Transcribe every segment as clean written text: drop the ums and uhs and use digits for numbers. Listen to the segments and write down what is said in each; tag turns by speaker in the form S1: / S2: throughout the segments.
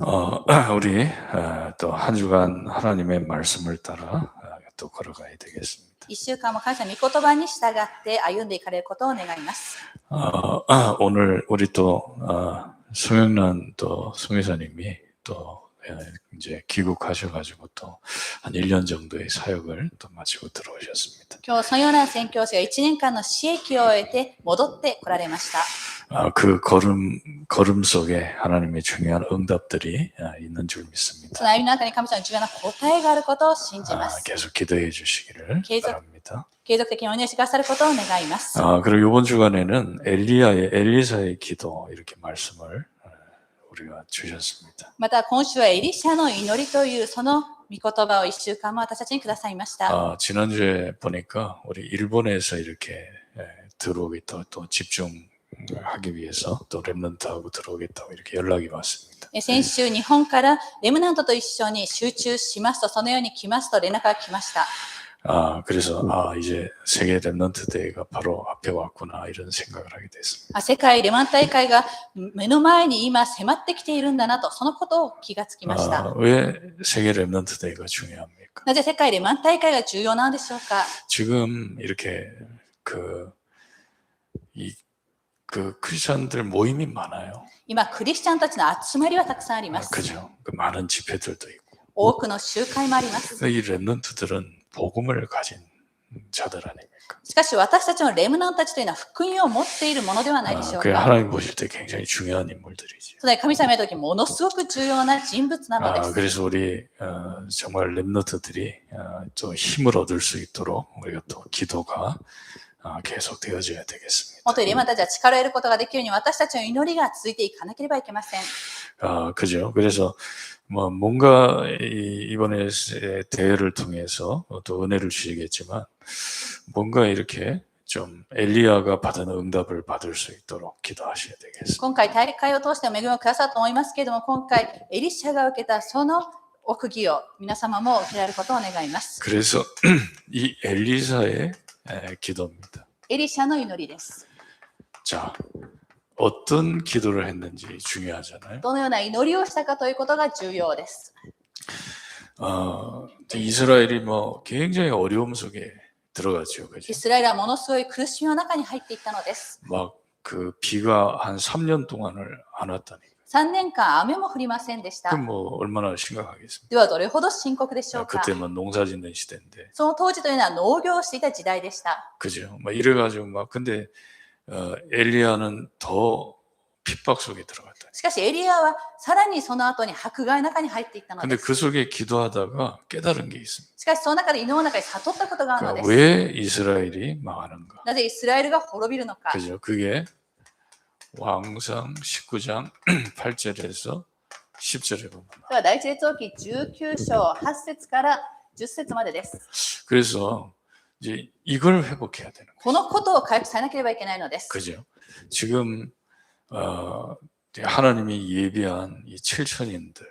S1: 우리 또 한 주간 하나님의 말씀을 따라 또 걸어가야 되겠습니다.
S2: 一週間も神様御言葉に従って歩んでいかれることを願います。
S1: 오늘 우리 또 송영란 또 송회사님이 또 이제 귀국하셔가지고 또 한 1년 정도의 사역을 또 마치고 들어오셨습니다.
S2: 今日そのような宣教師が1年間の使役を終えて戻ってこられました。
S1: 그 걸음 속에 하나님의 중요한 응답들이 있는 줄 믿습니다.
S2: その歩みの中に神様の重要な答えがあることを信じます。
S1: 계속 기도해 주시기를 바랍니다.
S2: 継続的にお祈りしてくださることを願います。
S1: 그리고 이번 주간에는 엘리사의 기도 이렇게 말씀을 우리가 주셨습니다.
S2: また今週はエリシャの祈りというその御言葉を1週間も私たちにくださいました。
S1: 지난주에 보니까 우리 일본에서 이렇게 들어오겠다고 또 집중하기 위해서 또 렘넌트하고 들어오겠다고 이렇게 연락이 왔습니다.
S2: 先週日本からレムナントと一緒に集中しますとそのように来ますと連絡が来ました。
S1: 그래서 이제 세계 렘넌트 대회가 바로 앞에 왔구나 이런 생각을 하게 됐습니다.
S2: 世界レマン大会が目の前に今迫ってきているんだなとそのことを気がつきました。
S1: 왜 세계 렘넌트 대회가 중요합니까?
S2: なぜ世界レマン大会が重要なのでしょうか。
S1: 지금 이렇게 크리스천들 모임이 많아요.
S2: 今クリスチャンたちの集まりはたくさんあります。
S1: 그죠? 많은 집회들도 있고.
S2: 多くの集会もあります。
S1: 이 렘넌트들은 복음을 가진 자들 아닙니까?
S2: しかし私たちのレムナントたちというのは福音を持っているものではないでしょう
S1: 그
S2: か。
S1: 하나님 보실 때 굉장히 중요한 인물들이죠.
S2: それ神様の時ものすごく重要な人物なのです。
S1: 그래서 우리 정말 렘넌트들이 또 힘을 얻을 수 있도록 우리가 또 기도가 계속 되어져야 되겠습니다.
S2: 本当にレマンたちは力を得ることができるように私たちの祈りが続いていかなければいけません。
S1: 그죠? 그래서 뭔가 이번에 대회를 통해서 또 은혜를 주시겠지만 뭔가 이렇게 좀 엘리야가 받은 응답을 받을 수 있도록 기도하셔야 되겠습니다.
S2: 今回大会を通して恵みをくださったと思いますけれども、今回エリシャが受けたその奥義を皆様も受けられることを願います。
S1: 그래서 이 엘리사의 기도입니다.
S2: エリシャの祈りです。
S1: 자, 어떤 기도를 했는지 중요하잖아요.
S2: どのような祈りをしたかということが重要です。
S1: 이스라엘이 굉장히 어려움 속에 들어갔죠.
S2: イ
S1: 그죠?
S2: スラエルはものすごい苦しみの中に入っていったのです。
S1: 그 비가 한 3년 동안을 안 왔다니까.
S2: 3年間雨も降りませんでした。
S1: 그럼 얼마나 심각하겠습니까?
S2: ではどれほど深刻でしょうか。
S1: 그때 농사 짓는 시대인데.
S2: その当時というのは農業をしていた時代でした。
S1: 그죠? 이래가지고 근데 엘리야는 더 핍박 속에 들어갔다.
S2: しかしエリアはさらにその後に迫害の中に入っていったの
S1: 근데
S2: です。
S1: 그 속에 기도하다가 깨달은 게 있습니다.
S2: しかしその中で祈りの中に悟ったことがあるのです。
S1: 왜 이스라엘이 망하는가?
S2: なぜイスラエルが滅びるのか。
S1: 그죠? 그게 왕상 19장 8절에서 10절에 보면.
S2: では第一列王記19章8節から10節までです。
S1: 그래서 이제 이걸 회복해야 되는 거예요.
S2: このことを回復されなければいけないのです。
S1: 그죠? 지금 하나님이 예비한 이 7천인들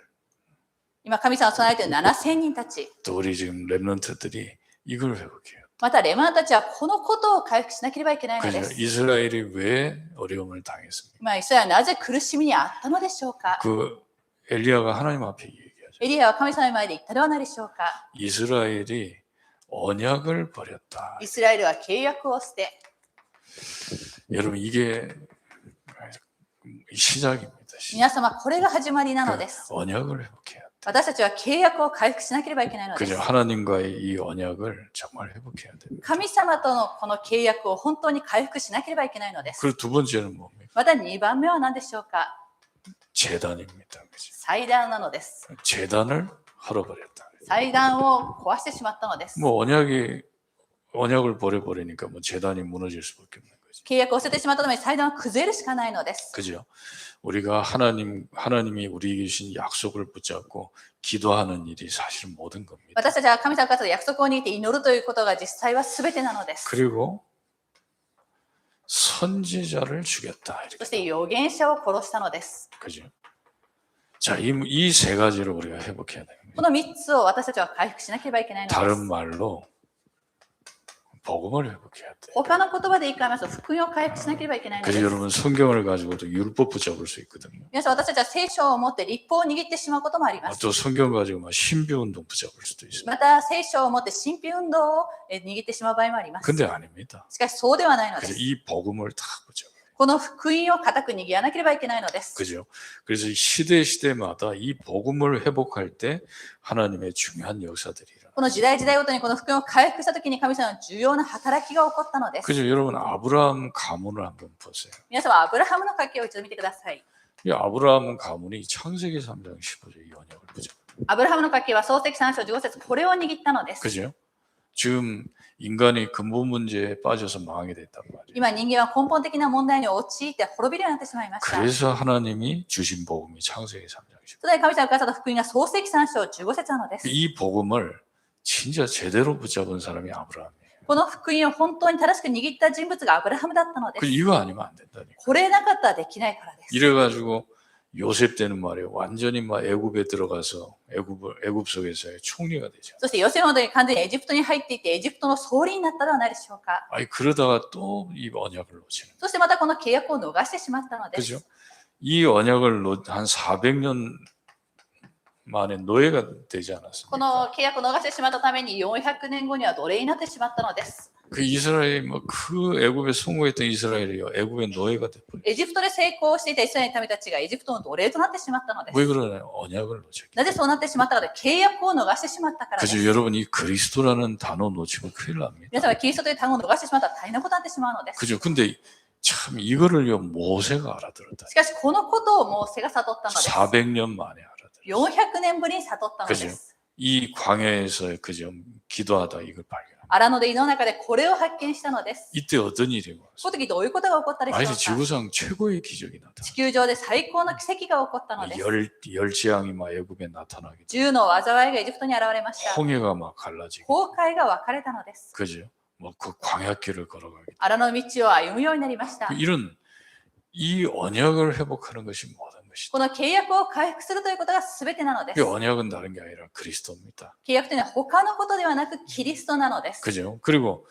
S2: 今神様が備えている7000人たち、
S1: 또 우리 지금 렘넌트들이 이걸 회복해요.
S2: またレマンたちはこのことを回復しなければいけないので
S1: 그죠?
S2: す。
S1: 이스라엘이 왜 어려움을 당했습니까?
S2: イスラエルはなぜ苦しみにあったのでしょうか。
S1: 그 엘리야가 하나님 앞에 얘기하죠.
S2: エリアは神様の前で言ったではないでしょうか。
S1: 이스라엘이 언약을 버렸다.
S2: イスラエルは契約を捨て、
S1: 여러분 이게 시작입니다.
S2: 皆様これが始まりなのです。
S1: 언약을 회복해야 돼.
S2: 私たちは契約を回復しなければいけないのです。
S1: 그죠? 하나님과의 이 언약을 정말 회복해야 됩니다.
S2: 神様とのこの契約を本当に回復しなければいけないのです。
S1: 그리고 두 번째는 뭡니까?
S2: また2番目は何でしょうか。
S1: 제단입니다. 그죠?
S2: 祭壇なのです。
S1: 제단을 헐어버렸다.
S2: 祭壇を壊してしまったのです。
S1: 언약을 버려버리니까 제단이 무너질 수밖에 없는 거죠.
S2: 契約を捨ててしまったために祭壇は崩れるしかないのです。
S1: 그죠? 우리가 하나님이 우리에게 주신 약속을 붙잡고 기도하는 일이 사실 모든 겁니다.
S2: 私たちは神様から約束を握って祈るということが実際は全てなのです。
S1: 그리고 선지자를 죽였다.
S2: そして預言者を殺したのです。
S1: 그죠? 자, 이 세 가지를 우리가 회복해야 됩니다.
S2: この3つを私たちは回復しなければいけないので
S1: 다른
S2: す。
S1: 말로 복음을 회복해야 돼.
S2: 他の言葉で言い換えますと、福音を回復しなければいけないので
S1: 그래서
S2: す。
S1: 여러분 성경을 가지고도 율법 붙잡을 수 있거든요.
S2: 皆さん、私たちは聖書を持って立法を握ってしまうこともあります。
S1: 또 성경 가지고 막 신비운동 붙잡을 수도 있어요.
S2: また、聖書を持って神秘運動を握ってしまう場合もあります。
S1: 근데 아닙니다.
S2: しかし、そうではないので
S1: 그래서
S2: す。
S1: 이 복음을 다 붙잡아요.
S2: この福音を固く握らなければいけないのです。
S1: 그죠? 그래서 시대마다 이 복음을 회복할 때 하나님의 중요한 역사들이 일어나요.
S2: この時代時代ごとにこの福音を回復したときに神様の重要な働きが起こったのです。
S1: 그죠? 여러분 아브라함 가문을 한번 보세요.
S2: 皆様、アブラハムの家系を一度見てください。
S1: 이 아브라함 가문이 창세기 3장 15절 이 언약을 붙잡아요.
S2: アブラハムの家系は創世記3章15節これを握ったのです。
S1: 그죠? 지금 인간이 근본 문제에 빠져서 망하게 됐단 말이에요.
S2: 今人間は根本的な問題に陥って滅びるようになってしまいました。
S1: 그래서 하나님이 주신 복음이 창세기 3장 15절.
S2: それで神様がくださった福音が創世記3章15節なのです。
S1: 이 복음을 진짜 제대로 붙잡은 사람이 아브라함이에요.
S2: この福音を本当に正しく握った人物がアブラハムだったので
S1: 그
S2: す。
S1: 이거 아니면 안 된다니까.
S2: これなかったらできないからです。
S1: 이래가지고 요셉 때는 말이에요. 완전히 막 애굽에 들어가서 애굽 속에서의 총리가 되죠.
S2: そしてヨセフの時に完全にエジプトに入っていってエジプトの総理になったではないでしょうか。
S1: 아니 그러다가 또 이 언약을 놓치는.
S2: そしてまたこの契約を逃してしまったのです。
S1: 그죠? 이 언약을 한 400년 만에 노예가 되지
S2: こ
S1: 않았습니까?
S2: の契約を逃してしまったために400年後には奴隷になってしまったのです。
S1: 그 이스라엘이 그 애굽에 성공했던 이스라엘이요. 애굽의 노예가 됐어요.
S2: エジプトで成功していたイスラエルの民たちがエジプトの奴隷となってしまったのです。
S1: 왜 그러나요? 언약을 놓쳤기.
S2: なぜそうなってしまったかというと契約を逃してしまったからです。
S1: 그죠? 여러분 이 그리스도라는 단어 놓치면 큰일 납니다.
S2: 皆さんはキリストという単語を逃してしまったら大変なことになってしまうのです。
S1: 그죠? 근데 참 이거를요 모세가 알아들었다.
S2: しかしこのことをモーセが悟ったのです。
S1: 400년 만에 알아들었다.
S2: 400年ぶりに悟ったのです。
S1: 이 광야에서 그죠? 기도하다 이걸 발견.
S2: 荒野で井の中でこれを発見したのです。
S1: 이때 어떤 일이
S2: こ
S1: 왔어요?
S2: の時どういうことが起こったでしょう
S1: 아니
S2: か。
S1: 지구상 최고의 기적이 나타나.
S2: 地球上で最高の奇跡が起こったのです。
S1: 열지양이 막 애굽에 나타나게.
S2: 銃の災いがエジプトに現れました。
S1: 홍해가 막 갈라지고.
S2: 紅海が分かれたのです。
S1: 그죠? 뭐 그 광야길을 걸어가게.
S2: 荒野の道を歩むようになりました。
S1: 이런 이 언약을 회복하는 것이 모든 것이다.
S2: この契約を回復するということが全てなので
S1: 이
S2: す。
S1: 언약은 다른 게 아니라 그리스도입니다.
S2: 契約というのは他のことではなくキリストなのです。
S1: 그죠? 그리고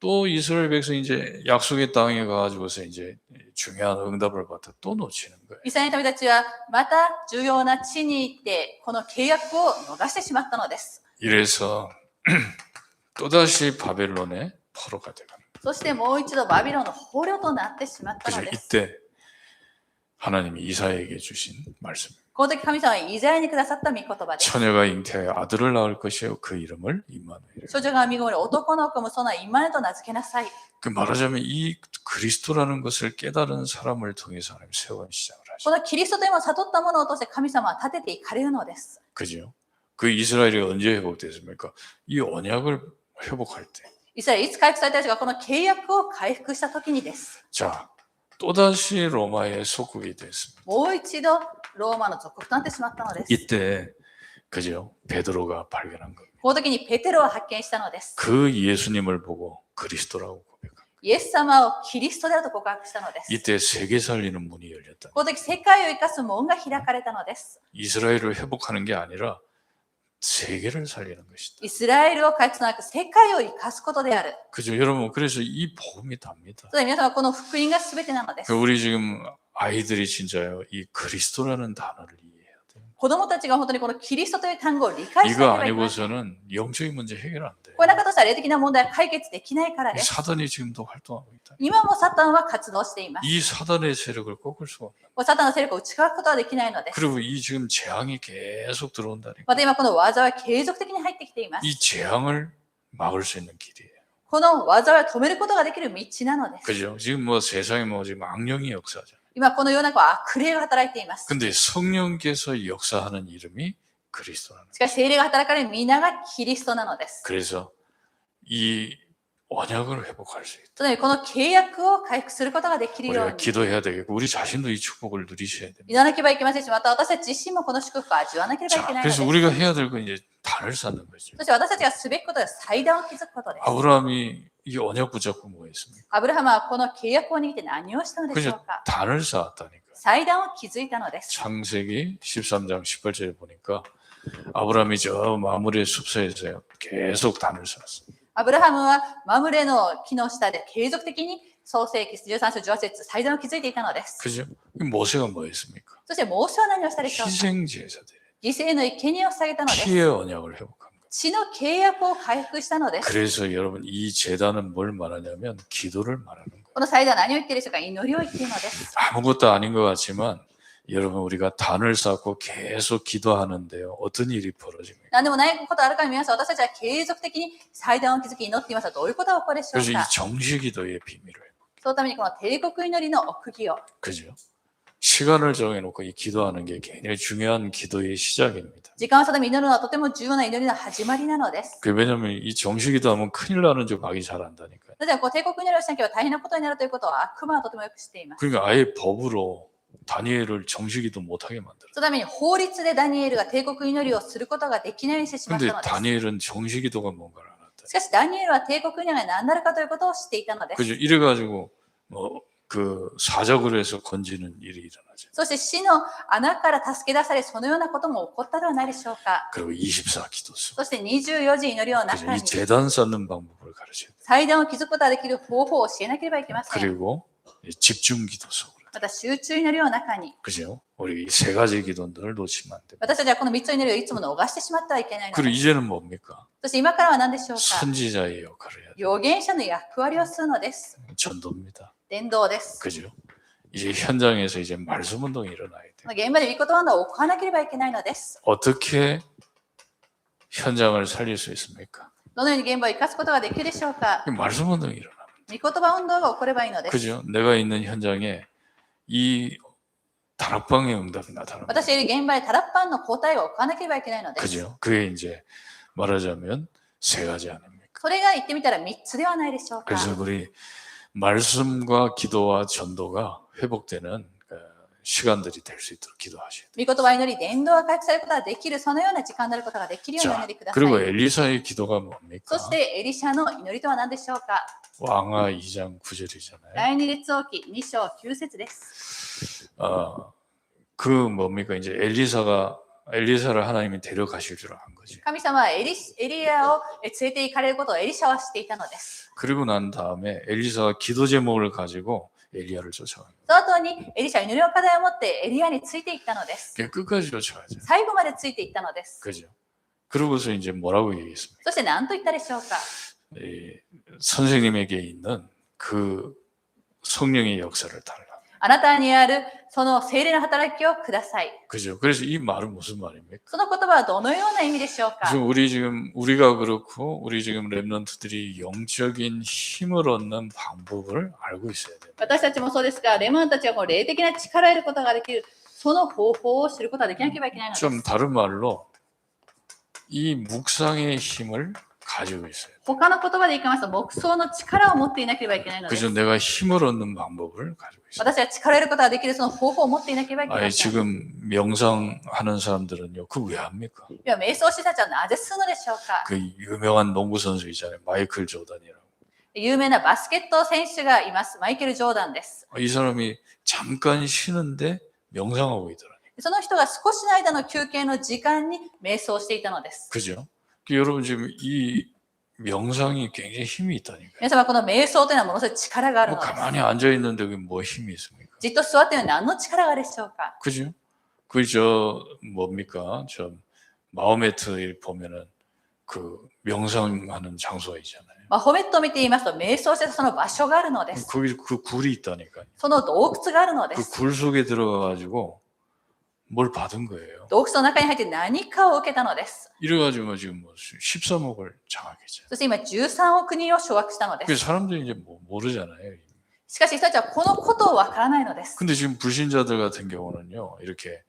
S1: 또 이스라엘 백성이 이제 약속의 땅에 가가지고서 이제 중요한 응답을 받아 또 놓치는 거예요.
S2: イスラエルの民たちはまた重要な地に行ってこの契約を逃してしまったのです。
S1: 이래서 또다시 바벨론의 포로가 되는 거예요.
S2: そしてもう一度バビロンの捕虜となってしまったの
S1: 그죠?
S2: です。
S1: 이때 하나님이 이사야에게 주신 말씀입니다.
S2: この時神様はイザヤにくださった御言葉です。
S1: 처녀가 잉태하여 아들을 낳을 것이요 그 이름을 임마누엘.
S2: 少女が身ごもり男の子もそのイマネと名付けなさい。
S1: 그 말하자면 이 그리스도라는 것을 깨달은 사람을 통해서 하나님 세원 시작을
S2: こ
S1: 하죠.
S2: のキリストというものを悟ったものを通して神様は立てていかれるのです。
S1: 그죠? 그 이스라엘이 언제 회복됐습니까? 이 언약을 회복할 때.
S2: イスラエルいつ回復されたでしょうか。この契約を回復した時にです。
S1: 자, 또다시 로마의 속국이 됐습니다.
S2: もう一度ローマの属国となってしまったのです。
S1: 이때 그죠? 베드로가 발견한 겁니다.
S2: この時にペテロを発見したのです。
S1: 그 예수님을 보고 그리스도라고 고백합니다.
S2: イエス様をキリストであると告白したのです。
S1: 이때 세계 살리는 문이 열렸다.
S2: この時世界を生かす門が開かれたのです。
S1: 이스라엘을 회복하는 게 아니라 세계를 살리는 것이다.
S2: イスラエルを回復するのではなく世界を生かすことである。
S1: 그죠? 여러분 그래서 이 복음이 답니다.
S2: それで皆様はこの福音が全てなのです。
S1: 우리 지금 아이들이 진짜요 이 그리스도라는 단어를 이해해야 돼요.
S2: 子供たちが本当にこのキリストという単語を理解し
S1: 이거
S2: なければいけない。
S1: 아니고서는 영적인 문제 해결 안 돼.
S2: これなかったら霊的な問題は解決できないからです。
S1: 사단이 지금도 활동하고 있다.
S2: 今もサタンは活動しています。
S1: 이 사단의 세력을 꺾을 수가 없다.
S2: サタンの勢力を打ち砕くことはできないのです。
S1: 그리고 이 지금 재앙이 계속 들어온다니까.
S2: また今この災いは継続的に入ってきています。
S1: 이 재앙을 막을 수 있는 길이에요.
S2: この災いを止めることができる道なのです。
S1: 그죠? 지금 뭐 세상에 뭐 지금 악령이 역사하잖아요.
S2: 今この世の中は悪霊が働いています。
S1: 근데 성령께서 역사하는 이름이 그리스도라는 거예요.
S2: しかし聖霊が働かれる皆がキリストなのです。
S1: 그래서 이 언약을 회복할 수 있다.
S2: つまりこの契約を回復することができるよう
S1: 우리가
S2: に
S1: 기도해야 되겠고 우리 자신도 이 축복을 누리셔야 됩니다.
S2: 祈らなければいけませんし、また私たち自身もこの祝福を味わわなければい
S1: 자,
S2: けないので
S1: 그래서
S2: す。
S1: 우리가 해야 될 건 이제 단을 쌓는 거죠.
S2: そして私たちがすべきことは祭壇を築くことです。
S1: 아브라함이 이 언약 붙잡고 뭐 했습니까?
S2: アブラハムはこの契約を握って何をしたのでしょう
S1: 그죠?
S2: か。
S1: 단을 쌓았다니까.
S2: 祭壇を築いたのです。
S1: 창세기 13장 18절에 보니까 아브라함이 저 마무리의 숲사에서요 계속 단을 쌓았어요.
S2: アブラハムはマムレの木の下で継続的に創世記13章18節祭壇を築いていたのです。
S1: 그죠? 모세가 뭐 했습니까?
S2: そしてモーセは何をしたでしょうか。
S1: 희생제사들,
S2: 犠牲の生贄を捧げたのです。
S1: 피의 언약을 회복한 거예요.
S2: 血の契約を回復したのです。
S1: 그래서 여러분 이 제단은 뭘 말하냐면 기도를 말하는 거예요.
S2: この祭壇は何を言っているでしょうか。祈りを言っているのです。
S1: 아무것도 아닌 것 같지만 여러분 우리가 단을 쌓고 계속 기도하는데요. 어떤 일이 벌어집니까?
S2: 何でもないことあるかに見ます。私たちは継続的に祭壇を築き祈っていますが、どういうことが起こるでしょう
S1: 그래서 이
S2: か。
S1: 정시기도의 비밀을,
S2: そのためにこの帝国祈りの奥義を、
S1: 그죠? 시간을 정해놓고 이 기도하는 게 굉장히 중요한 기도의 시작입니다.
S2: 時間を定め祈るのはとても重要な祈りの始まりなのです。
S1: 왜냐하면 이 정시기도하면 큰일 나는 줄 악이 잘 안다니까요.
S2: なぜか帝国祈りをしなければ大変なことになるということを悪魔はとてもよく知っています。
S1: 그러니까 아예 법으로 다니엘을 정시기도 못하게 만들어요.
S2: そのために法律でダニエルが帝国祈りをすることができないようにしてしまった
S1: 근데
S2: のです。
S1: 다니엘은 정시기도가 뭔가를 알았다.
S2: しかしダニエルは帝国祈りが何なるかということを知っていたのです。
S1: 그죠? 이래가지고 그 사적으로 해서 건지는 일이 일어나죠.
S2: そして死の穴から助け出され、そのようなことも起こったではないでしょうか。
S1: 그리고 24기도수.
S2: そして24時祈りを
S1: 그죠?
S2: 中
S1: 이
S2: に
S1: 재단 쌓는 방법을 가르쳐야 돼요.
S2: 祭壇を築くことができる方法を教えなければいけません。
S1: 그리고 집중기도수.
S2: また集中祈りを中に。
S1: 그죠? 우리 이 세 가지 기도 늘 놓치면 안 돼요.
S2: 私たちはこの3つの祈りをいつも逃してしまってはいけないの
S1: 그리고
S2: です。
S1: 이제는 뭡니까?
S2: そして今からは何でしょうか。
S1: 선지자의 역할을 해야 돼요.
S2: 預言者の役割をするのです。
S1: 전도입니다.
S2: 伝道です。
S1: 그죠? 이제 현장에서 이제 말씀 운동이 일어나야 돼요.
S2: 現場で御言葉を行わなければいけないのです。
S1: 어떻게 현장을 살릴 수 있습니까?
S2: どのように現場を生かすことができるでしょうか。
S1: 말씀 운동이 일어납니다.
S2: 御言葉運動が起こればいいのです。
S1: 그죠? 내가 있는 현장에 이 다락방의 응답이 나타납니다.
S2: 私がいる現場でタラッパンの交代を行わなければいけないのです。
S1: 그죠? 그게 이제 말하자면 세 가지 아닙니까?
S2: それが言ってみたら3つではないでしょうか。
S1: 그래서 우리 말씀과 기도와 전도가 회복되는 시간들이 될 수 있도록 기도하셔야 돼요.
S2: 御言葉祈り、伝道が回復されることができる、そのような時間になることができるようにお
S1: 자,
S2: 祈りください。
S1: 그리고 엘리사의 기도가 뭡니까?
S2: そしてエリシャの祈りとは何でしょうか。
S1: 왕하 2장 9절이잖아요.
S2: 第二列王記2章9節です。
S1: 그 뭡니까? 이제 엘리사를 하나님이 데려가실 줄 안 거지.
S2: 神様はエリアを連れて行かれることをエリシャは知っていたのです。
S1: 그리고 난 다음에 엘리사가 기도 제목을 가지고 엘리야를 쫓아갑니다.
S2: その後にエリシャは祈りの課題を持ってエリアについていったのです。
S1: 끝까지 쫓아가죠.
S2: 最後までついていったのです。
S1: 그죠? 그러고서 이제 뭐라고 얘기했습니까?
S2: そして何と言ったでしょうか。
S1: 선생님에게 있는 그 성령의 역사를 달라.
S2: あなたにあるその聖霊の働きをください。
S1: 그죠? 그래서 이 말은 무슨 말입니까?
S2: その言葉はどのような意味でしょうか。
S1: 지금 우리가 그렇고 우리 지금 렘넌트들이 영적인 힘을 얻는 방법을 알고 있어야 돼요.
S2: 私たちもそうですが、レモンたちはこの霊的な力を得ることができる、その方法を知ることができなければいけないのです。
S1: 좀 다른 말로 이 묵상의 힘을 가지고 있어요.
S2: 他の言葉で言いますと、黙想の力を持っていなければいけないのです。
S1: 그래서 내가 힘을 얻는 방법을 가지고 있어요.
S2: 私は力を得ることができるその方法を持っていなければいけま
S1: 아니
S2: せん。
S1: 지금 명상하는 사람들은요, 그거 왜 합니까?
S2: では、瞑想師たちはなぜするのでしょうか。
S1: 그 유명한 농구 선수 있잖아요, 마이클 조던이라고.
S2: 有名なバスケット選手がいます。マイケル・ジョーダンです。
S1: 이 사람이 잠깐 쉬는데 명상하고 있더라고요.
S2: その人が少しの間の休憩の時間に瞑想していたのです。
S1: 그죠? 여러분 지금 이 명상이 굉장히 힘이 있다니까요.
S2: 皆様、この瞑想というのはものすごい力がある
S1: 뭐
S2: のです。
S1: 가만히 앉아 있는데 그게 뭐 힘이 있습니까?
S2: じっと座っているのは何の力があるでしょうか。
S1: 그죠? 그 저 뭡니까? 저 마호메트 보면은 그 명상하는 장소가 있잖아요.
S2: マホメットを見ていますと、瞑想してその場所があるのです。
S1: 거기 그 굴이 있다니까요.
S2: その洞窟があるので
S1: 그
S2: す。
S1: 굴 속에 들어가 가지고 뭘 받은 거예요.
S2: 洞窟の中に入って何かを受けたのです。
S1: 이래가지고 지금 뭐 13억을 장악했죠.
S2: そして今13億人を掌握したので
S1: 그
S2: す。
S1: 사람들이 이제 뭐 모르잖아요.
S2: しかし人たちはこのことをわからないのです。
S1: 근데 지금 불신자들 같은 경우는요, 이렇게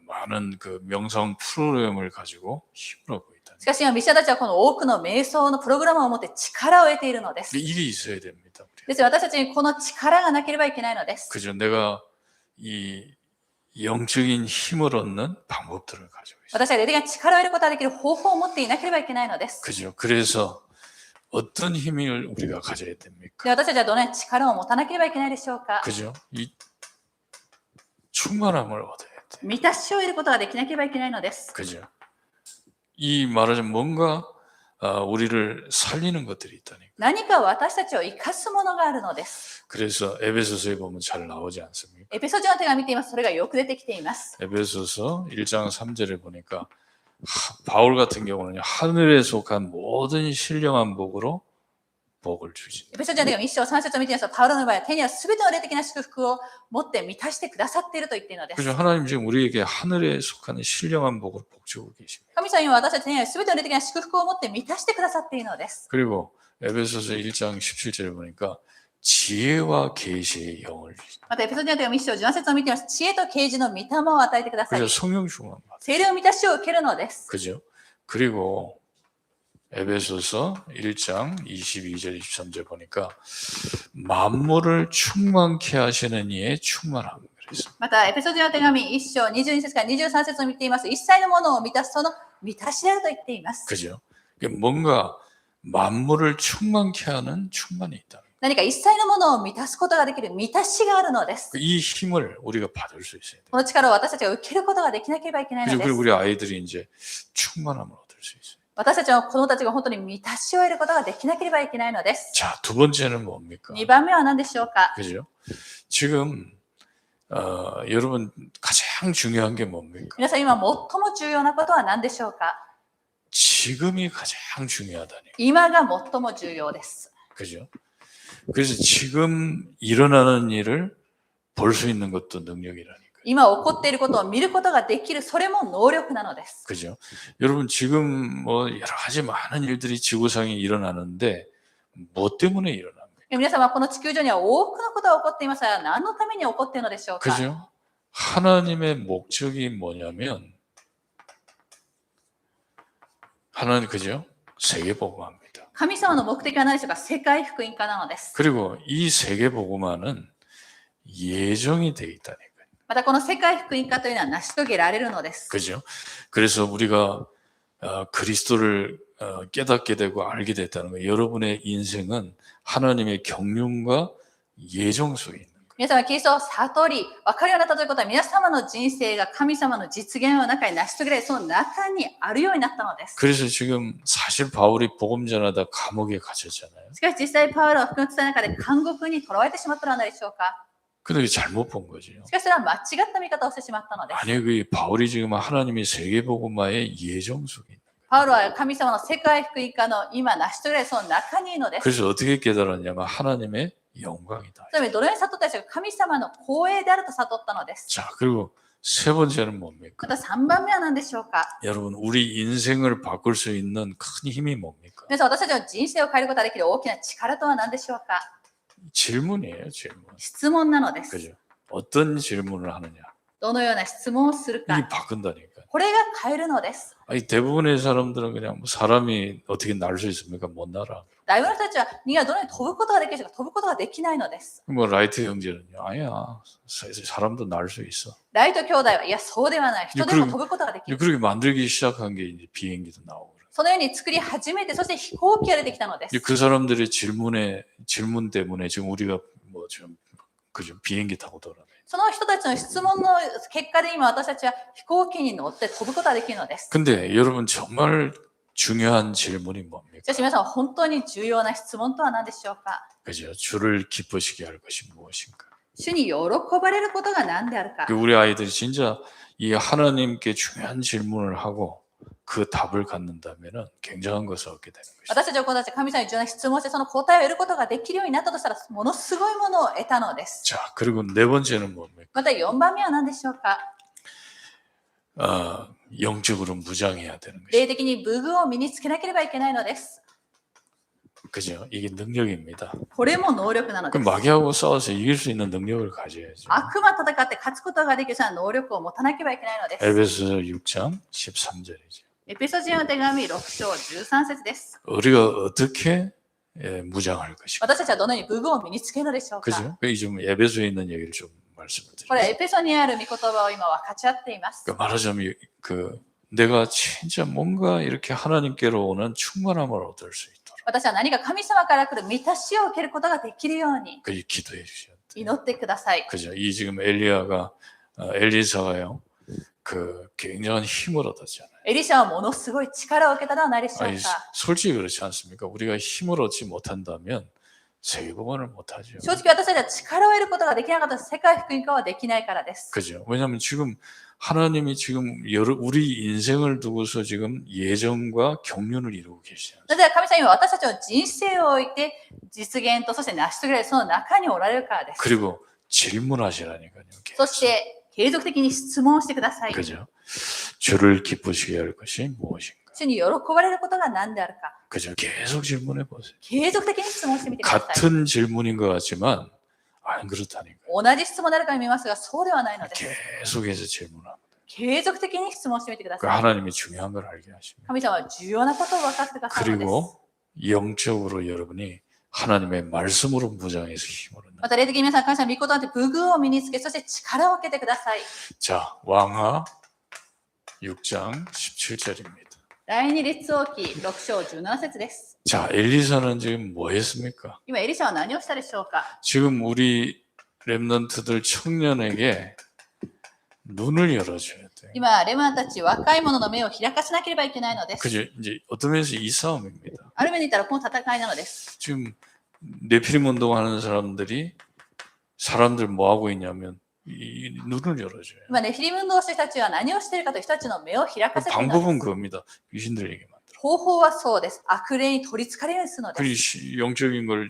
S1: 많은 그 명상 프로그램을 가지고 힘을 얻고 있다.
S2: しかし今、ミシャたちはこの多くの瞑想のプログラムを持って力を得ているのです。
S1: 이게 있어야 됩니다. 우리.
S2: ですから私たちにこの力がなければいけないのです。
S1: 그죠? 내가 이 영적인 힘을 얻는 방법들을 가지고 있어요.
S2: 私は霊的な力を得ることができる方法を持っていなければいけないのです。
S1: 그죠? 그래서 어떤 힘을 우리가 가져야 됩니까?
S2: で私たちはどのような力を持たなければいけないでしょうか。
S1: 그죠? 이 충만함을 얻어야 돼.
S2: 満たしを得ることができなければいけないのです。
S1: 그죠? 이 말하자면 뭔가 우리를 살리는 것들이 있다니까.
S2: 何か私たちを生かすものがあるのです。
S1: 그래서 에베소서에 보면 잘 나오지 않습니까?
S2: エペソ人の手紙見ています。それがよく出てきています。
S1: 에베소서 1장 3절에 보니까 바울 같은 경우는 하늘에 속한 모든 신령한 복으로 복을 주시.
S2: エペソ人の手紙1章3節を見ていますと、パウロの場合は手には全ての霊的な祝福を持って満たしてくださっていると言っているのです。
S1: 그죠? 하나님 지금 우리에게 하늘에 속하는 신령한 복을 복주고 계십니다.
S2: 神様は今私たちには全ての霊的な祝福を持って満たしてくださっているのです。
S1: 그리고 에베소서 1장 17절에 보니까 지혜와 계시의 영을 주십니다.
S2: またエペソ人の手紙1章17節を見ています。知恵と啓示の御霊を与えてください。
S1: 그래서 성령 충만 받아요.
S2: 聖霊を満たしを受けるのです。
S1: 그죠? 그리고 에베소서 1장 22절 23절 보니까 만물을 충만케 하시는 이의 충만함. 그래서
S2: またエペソ人の手紙1章22節から23節を見ています。一切のものを満たすその満たしであると言っています。
S1: 그죠? 뭔가 만물을 충만케 하는 충만이 있다.
S2: 何か一切のものを満たすことができる満たしがあるのです。
S1: 이 힘을 우리가 받을 수 있어야 돼.
S2: この力を私たちが受けることができなければいけないの
S1: 그죠?
S2: で
S1: 그리고
S2: す。
S1: 우리 아이들이 이제 충만함을 얻을 수 있어요.
S2: 私たちの子供たちが本当に満たしを得ることができなければいけないのです。
S1: 자, 두 번째는 뭡니까?
S2: 2番目は何でしょうか。
S1: 그죠? 지금 여러분 가장 중요한 게 뭡니까?
S2: 皆さん今最も重要なことは何でしょうか。
S1: 지금이 가장 중요하다니.
S2: 今が最も重要です。
S1: 그죠? 그래서 지금 일어나는 일을 볼 수 있는 것도 능력이라니까.
S2: 今起こっていることを見ることができる、それも能力なのです。
S1: 그죠? 여러분 지금 뭐 여러 가지 많은 일들이 지구상에 일어나는데 뭐 때문에 일어납니까?
S2: 皆様、この地球上には多くのことが起こっていますが、何のために起こっているのでしょうか。
S1: 그죠? 하나님의 목적이 뭐냐면 하나님 그죠? 세계복음화입니다.
S2: 神様の目的は何でしょうか。世界福音化なのです。
S1: 그리고 이 세계복음화는 예정이 돼 있다니까요.
S2: またこの世界福音化というのは成し遂げられるのです。
S1: 그죠? 그래서 우리가 그리스도를 깨닫게 되고 알게 됐다는 거예요. 여러분의 인생은 하나님의 경륜과 예정 속에 있는 거예요.
S2: 皆様、キリストを悟り、分かるようになったということは、皆様の人生が神様の実現の中に成し遂げられ、その中にあるようになったのです。
S1: 그래서 지금 사실 바울이 복음 전하다 감옥에 갇혔잖아요.
S2: しかし実際、パウロは福音を伝える中で監獄に囚われてしまったのでしょうか。
S1: 근데 잘못 본 거죠.
S2: しかしそれは間違った見方をしてしまったのです。
S1: 아니 그 바울이 지금 하나님의 세계복음화의 예정 속에 있는 거예요.
S2: パウロは神様の世界福音化の今成し遂げられ、その中にいるのです。
S1: 그래서 어떻게 깨달았냐면 하나님의 영광이다.
S2: つまり、どのように悟ったでしょうか。神様の光栄であると悟ったのです。
S1: 자, 그리고 세 번째는 뭡니까?
S2: また3番目は何でしょうか。
S1: 여러분, 우리 인생을 바꿀 수 있는 큰 힘이 뭡니까?
S2: 皆さん、私たちの人生を変えることができる大きな力とは何でしょうか。
S1: 질문이에요, 질문.
S2: 質問なのです。
S1: 그죠? 어떤 질문을 하느냐?
S2: どのような質問をするか。
S1: 이게 바꾼다니까.
S2: これが変えるのです。
S1: 아니, 대부분의 사람들은 그냥 뭐 사람이 어떻게 날 수 있습니까? 못 날아.
S2: 大部分の人たちは人間はどのように飛ぶことができるでしょうか。飛ぶことができないのです。
S1: 뭐 라이트 형제는요. 아니야. 사람도 날 수 있어.
S2: ライト兄弟は、いや、そうではない。人でも飛ぶことができる。
S1: 그렇게 만들기 시작한 게 이제 비행기도 나오고.
S2: そのように作り始めて、そして飛行機が出てきたのです。
S1: 그 사람들의 질문 때문에 지금 우리가 뭐 좀 그죠? 비행기 타고 돌아다녀.
S2: その人たちの質問の結果で今私たちは飛行機に乗って飛ぶことができるのです。
S1: 근데 여러분 정말 중요한 질문이 뭡니까?
S2: しかし皆さん、本当に重要な質問とは何でしょうか。
S1: 그죠? 주를 기쁘시게 할 것이 무엇인가?
S2: 主に喜ばれることが何であるか。
S1: 우리 아이들이 진짜 이 하나님께 중요한 질문을 하고 그 답을 갖는다면은 굉장한 것을 얻게 되는 것이죠.
S2: 私たちの子たちが神様に重要な質問をしてその答えを得ることができるようになったとしたらものすごいものを得たのです。
S1: 자, 그리고 네 번째는 뭡니까?
S2: また4番目は何でしょうか。
S1: 영적으로 무장해야 되는 것이죠.
S2: 霊的に武具を身につけなければいけないのです。
S1: 그죠? 이게 능력입니다.
S2: これも能力なの
S1: 그
S2: です。
S1: 마귀하고 싸워서 이길 수 있는 능력을 가져야죠.
S2: 悪魔と戦って勝つことができるその能力を持たなければいけないのです。
S1: 에베소서 6장 13절이죠.
S2: エペソ人の手紙6章13節です。
S1: 우리가 어떻게 무장할 것인가?
S2: 私たちはどのように武具を身につけるのでしょうか。
S1: 그죠? 이 좀 에베소에 있는 얘기를 좀 말씀을
S2: これは
S1: 드려요.
S2: エペソにある御言葉を今分かち合っています。
S1: 그 말하자면 그 내가 진짜 뭔가 이렇게 하나님께로 오는 충만함을 얻을 수 있도록
S2: 私は何か神様から来る満たしを受けることができるように
S1: 그 기도해 주셔야 돼요.
S2: 祈ってください。
S1: 그죠? 이 지금 엘리야가 엘리사가요. 그 굉장한 힘을 얻었잖아요.
S2: エリシャはものすごい力を受けたのはないでしょう
S1: 아니,
S2: か。
S1: 솔직히 그렇지 않습니까? 우리가 힘을 얻지 못한다면 세계복음을 못하죠.
S2: 正直私たちは力を得ることができなかったら世界福音化はできないからです。
S1: 그죠? 왜냐하면 지금 하나님이 지금 우리 인생을 두고서 지금 예정과 경륜을 이루고 계시잖아요.
S2: なぜなら神様は私たちの人生を置いて実現とそして成し遂げられるその中におられるからです。
S1: 그리고 질문하시라니까요.
S2: そして継続的に質問してください。
S1: 그죠? 주를 기쁘시게 할 것이 무엇인가?
S2: 主に喜ばれることが何であるか。
S1: 그죠? 계속 질문해 보세요.
S2: 継続的に質問してみてください。
S1: 같은 질문인 것 같지만 안 그렇다니까.
S2: 同じ質問になるかに見えますが、そうではないのです。
S1: 계속해서 질문합니다.
S2: 継続的に質問してみてくだ
S1: 그
S2: さい。
S1: 하나님이 중요한 걸 알게 하십니다.
S2: 神様は重要なことを分かってくださるのです。
S1: 그리고 영적으로 여러분이 하나님의 말씀으로 무장해서 힘을 얻는.
S2: また霊的に皆さん、神様の御言葉で武具を身につけ、そして力を受けてください。
S1: 자, 왕하 6장 17절입니다.
S2: 第二列王記6章17節です。
S1: 자, 엘리사는 지금 뭐 했습니까?
S2: 今、エリシャは何をしたでしょうか。
S1: 지금 우리 랩런트들 청년에게 눈을 열어줘야 돼요.
S2: 今、レマンたち若い者の目を開かせなければいけないのです。
S1: 그죠? 이제 어떤 면에서 이 싸움입니다.
S2: ある面で言ったらこの戦いなのです。
S1: 지금 네피림 운동하는 사람들 뭐 하고 있냐면 이 눈을 열어줘요.
S2: 今ね、フィリム運動してる人たちは何をしているかという人たちの目を開かせているのです。
S1: 방법은 그겁니다. 귀신들에게 만들어.
S2: 方法はそうです。悪霊に取りつかれるようにするのです。
S1: 그리고 영적인 걸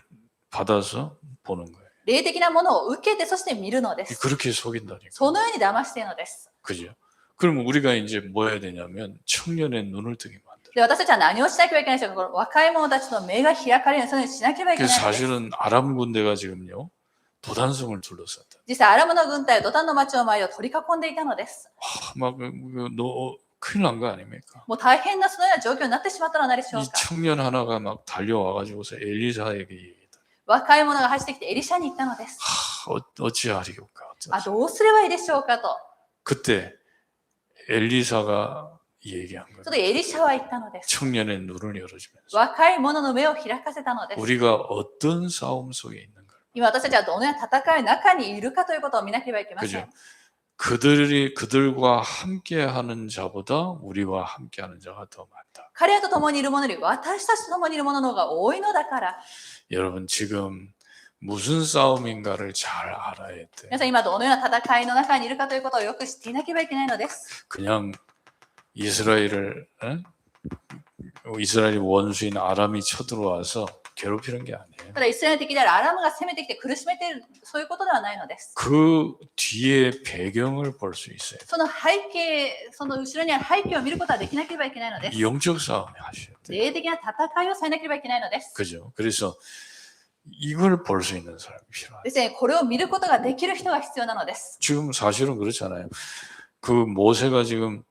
S1: 받아서 보는 거예요.
S2: 霊的なものを受けて、そして見るのです。
S1: 그렇게 속인다니까.
S2: そのように騙しているのです。
S1: 그죠? 그러면 우리가 이제 뭐 해야 되냐면 청년의 눈을 뜨게 만들어.
S2: で、私たちは何をしなければいけないでしょうか。この若い者たちの目が開かれるようにそのようにしなければいけ
S1: 그
S2: ないのです。
S1: 사실은 아람 군대가 지금요 도단성을 둘러쌌다.
S2: 実際、アラムの軍隊はドタンの町の周りを取り囲んでいたのです。
S1: 너 큰일 난 거 아닙니까?
S2: もう大変なそのような状況になってしまったのは何でしょう
S1: 이
S2: か。
S1: 청년 하나가 막 달려와가지고서 엘리사에게 얘기했다.
S2: 若い者が走ってきてエリシャに言ったのです。
S1: 어찌하리까?
S2: あ、どうすればいいでしょうかと。
S1: 그때 엘리사가 얘기한
S2: そ
S1: 거예요.
S2: れでエリシャは言ったのです。
S1: 청년의 눈을 열어주면서
S2: 若い者の目を開かせたのです。
S1: 우리가 어떤 싸움 속에 있는가?
S2: 今私たちはどのような戦いの中にいるかということを見なければいけませ
S1: 그죠?
S2: ん。
S1: 그들과 함께하는 자보다 우리와 함께하는 자가 더 많다.
S2: 彼らと共にいる者より私たちと共にいる者の方が多いのだから。
S1: 여러분 지금 무슨 싸움인가를 잘 알아야 돼.
S2: 皆さん今どのような戦いの中にいるかということをよく知っていなければいけないのです。
S1: 그냥 이스라엘 원수인 아람이 쳐들어와서 괴롭히는 게 아니에요.
S2: ただイスラエル的であるアラムが攻めてきて苦しめている、そういうことではないのです。
S1: 그 뒤에 배경을 볼 수 있어요.
S2: その背景、その後ろにある背景を見ることはできなければいけないのです。
S1: 영적 싸움을 하셔야 돼요.
S2: 霊的な戦いをされなければいけないのです。
S1: 그죠? 그래서 이걸 볼 수 있는 사람이 필요해요.
S2: ですね、これを見ることができる人が必要なのです。
S1: 지금 사실은 그렇잖아요. 그 모세가 지금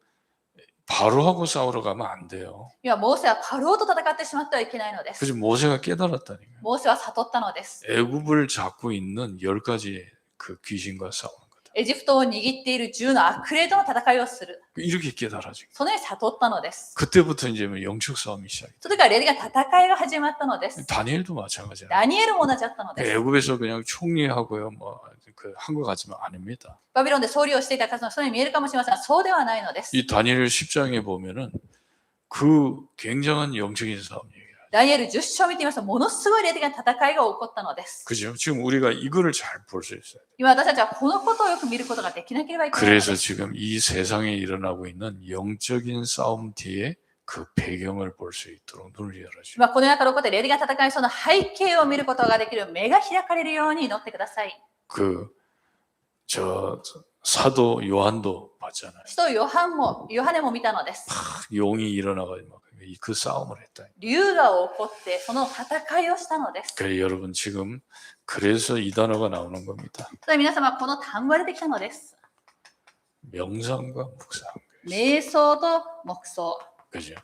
S1: 바로하고 싸우러 가면 안 돼요.
S2: 今、モーセはパローと戦ってしまってはいけないのです。
S1: 그죠? 모세가 깨달았다니까요.
S2: モーセは悟ったのです。
S1: 애굽을 잡고 있는 10가지 그 귀신과 싸우는 거다.
S2: エジプトを握っている10の悪霊との戦いをする。
S1: 이렇게 깨달아지고
S2: そのように悟ったのです。
S1: 그때부터 이제 영적 싸움이 시작이
S2: それから霊的な戦いが始まったのです。
S1: 다니엘도 마찬가지예요.
S2: ダニエルも同じだったのです。
S1: 애굽에서 그냥 총리하고요 한 것 같지만 아닙니다.
S2: バビロンで総理をしていた方のそれに見えるかもしれませんが、そうではないのです。
S1: 이 다니엘 10장에 보면은 그 굉장한 영적인 싸움 얘기를 해요.
S2: ダニエル10章を見てみますと、ものすごい霊的な戦いが起こったのです。
S1: 그죠? 지금 우리가 이거를 잘 볼 수 있어요.
S2: 今私たちはこのことをよく見ることができなければいけないのです。
S1: 그래서 지금 이 세상에 일어나고 있는 영적인 싸움 뒤에 그 배경을 볼 수 있도록 눈을 열어주세요.
S2: 今この中のことで霊的な戦い、その背景を見ることができる目が開かれるように祈ってください。
S1: 사도 요한도 봤잖아요.
S2: 使徒ヨハネも見たのです。
S1: 용이 일어나가지고 그 싸움을 했다.
S2: 竜が起こってその戦いをしたのです。
S1: 그래 여러분 지금 그래서 이 단어가 나오는 겁니다.
S2: それで皆様この単語が出てきたのです。
S1: 명상과 묵상.
S2: 瞑想と黙想。
S1: 그죠?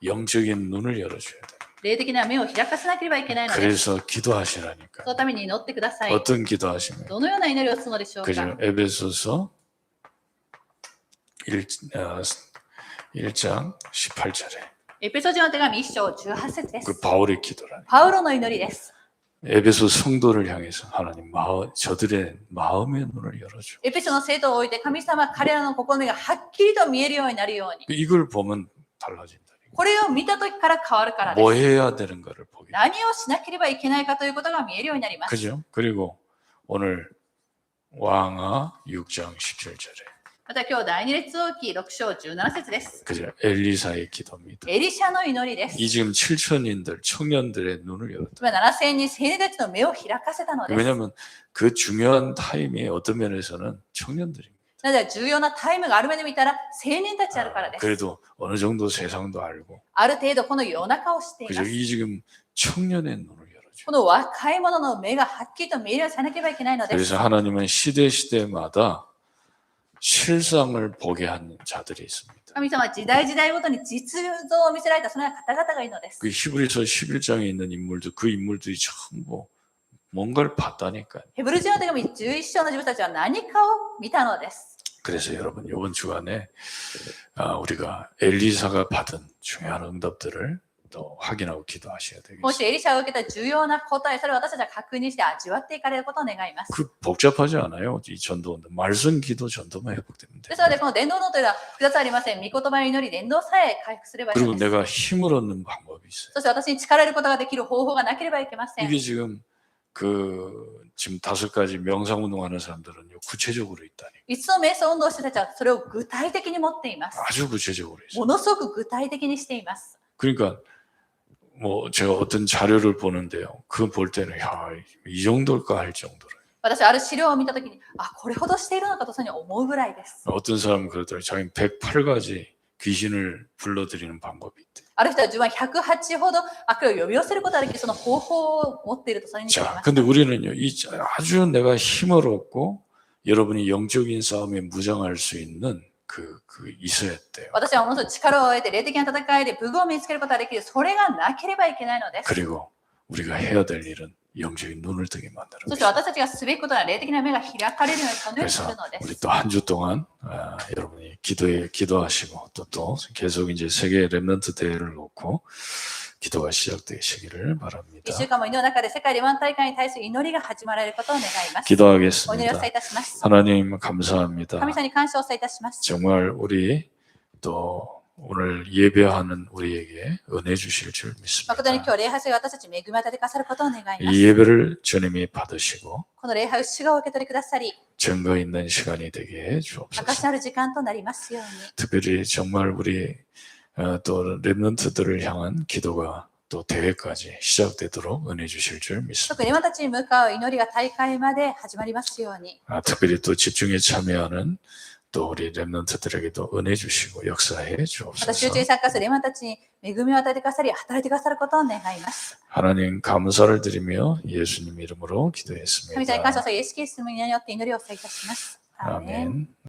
S1: 영적인 눈을 열어줘야 돼.
S2: 霊的な目を開かせなければいけないのです。
S1: 그래서 기도하시라니까.
S2: そのために祈ってください。
S1: 어떤 기도하시면?
S2: どのような祈りをするのでしょうか。
S1: 그죠? 에베소서 1장 18절에
S2: エペソ人の手紙1章18節です。
S1: 그 바울의 기도라니.
S2: パウロの祈りです。
S1: 에베소 성도를 향해서 하나님 저들의 마음의 눈을 열어줘.
S2: エペソの生徒を置いて神様は彼らの心の目がはっきりと見えるようになるように。
S1: 이걸 보면 달라진다.
S2: これを見た時から変わるからです。
S1: 뭐 해야 되는가를 보게.
S2: 何をしなければいけないかということが見えるようになります。
S1: 그죠? 그리고 오늘 왕하 6장 17절에
S2: また今日第二列王記6章17節です。
S1: 그죠? 엘리사의 기도입니다.
S2: エリシャの祈りです。
S1: 이 지금 7천인들 청년들의 눈을 열었다.
S2: 今7000人青年たちの目を開かせたのです。
S1: 왜냐하면 그 중요한 타임이 어떤 면에서는 청년들입니다.
S2: なので重要なタイムがある目で見たら青年たちあるからです。
S1: 그래도 어느 정도 세상도 알고
S2: ある程度この世の中を知っていま
S1: 그죠?
S2: す。
S1: 이 지금 청년의 눈을 열어줘.
S2: この若い者の目がはっきりと見えるようにさなければいけないのです。
S1: 그래서 하나님은 시대마다 실상을 보게 하는 자들이 있습니다.
S2: 神様は時代時代ごとに実像を見せられたそのような方々がいるのです。
S1: 그 히브리서 11장에 있는 인물도 그 인물들이 전부 뭔가를 봤다니까요.
S2: ヘブル人の手紙11章の自分たちは何かを見たのです。
S1: 그래서 여러분 이번 주간에 우리가 엘리사가 받은 중요한 응답들을 또 확인하고 기도하셔야
S2: も
S1: 되겠습니다.
S2: しエリシャが受けた重要な答え、それを私たちは確認して味わっていかれることを願います。
S1: 그 복잡하지 않아요. 이 전도운동 말씀 기도 전도만 회복되면
S2: で
S1: 돼요.
S2: すので、この伝道のというのは複雑ありません。御言葉の祈り、伝道さえ回復すればいい
S1: 그리고
S2: のです。
S1: 내가 힘을 얻는 방법이 있어요.
S2: そして私に力を得ることができる方法がなければいけません。
S1: 이게 지금 지금 5가지 명상 운동하는 사람들은요 구체적으로 있다니.
S2: 5つの瞑想運動してたちはそれを具体的に持っています。
S1: 아주 구체적으로 있어요.
S2: ものすごく具体的にしています。
S1: 그러니까 뭐 제가 어떤 자료를 보는데요. 그거 볼 때는 이 정도일까 할 정도로.
S2: 私はある資料を見たときに、あ、これほどしているのかとそういうふうに思うぐらいです。
S1: 어떤 사람은 그러더라고요. 자기는 108가지 귀신을 불러들이는 방법이 있대.
S2: ある人は自分は108ほど悪霊を呼び寄せることができるその方法を持っているとそれに言い
S1: 자,
S2: ます。
S1: 근데 우리는요, 아주 내가 힘을 얻고 여러분이 영적인 싸움에 무장할 수 있는 그 있어야 돼요.
S2: 私はものすごく力を得て霊的な戦いで武具を見つけることができる。それがなければいけないのです。
S1: 그리고 우리가 해야 될 일은 영적인 눈을 뜨게 만드는
S2: そして
S1: 거죠.
S2: 私たちがすべきことは霊的な目が開かれるようにそのようにす
S1: 그래서
S2: るので
S1: 우리
S2: す。
S1: 또 한 주 동안 여러분이 기도하시고 또 계속 이제 세계 렘넌트 대회를 놓고 기도가 시작되시기를 바랍니다.
S2: 1週間も祈る中で世界レバン大会に対する祈りが始まられることを願います。お祈りを
S1: 기도하겠습니다.
S2: さいたします。
S1: 하나님 감사합니다.
S2: 神様に感謝をさいたします。
S1: 정말 우리 또 오늘 예배하는 우리에게 은혜 주실 줄
S2: 誠に
S1: 믿습니다.
S2: 今日礼拝する私たちに恵み与えてくださることを願います。
S1: 이 예배를 주님이 받으시고
S2: この礼拝を主がお受け取りくださり、
S1: 증거 있는 시간이 되게 해
S2: 証し
S1: 주옵소서.
S2: のある時間となりますように。
S1: 특별히 정말 우리 또 렘넌트들을 향한 기도가 또 대회까지 시작되도록 은혜 주실 줄
S2: 特に
S1: 믿습니다.
S2: 今たちに向かう祈りが大会まで始まりますように。
S1: 특별히 또 집중에 참여하는 또 우리 렘넌트들에게도 은혜 주시고 역사해
S2: また集
S1: 주옵소서.
S2: 中に参加するレマンたちに恵みを与えてくださり、働いてくださることを願います。
S1: 하나님 감사를 드리며 예수님 이름으로
S2: 神様に感謝
S1: 기도했습니다.
S2: をさイエスキリストの皆によって祈りをさいたします。アーメン。
S1: 아멘.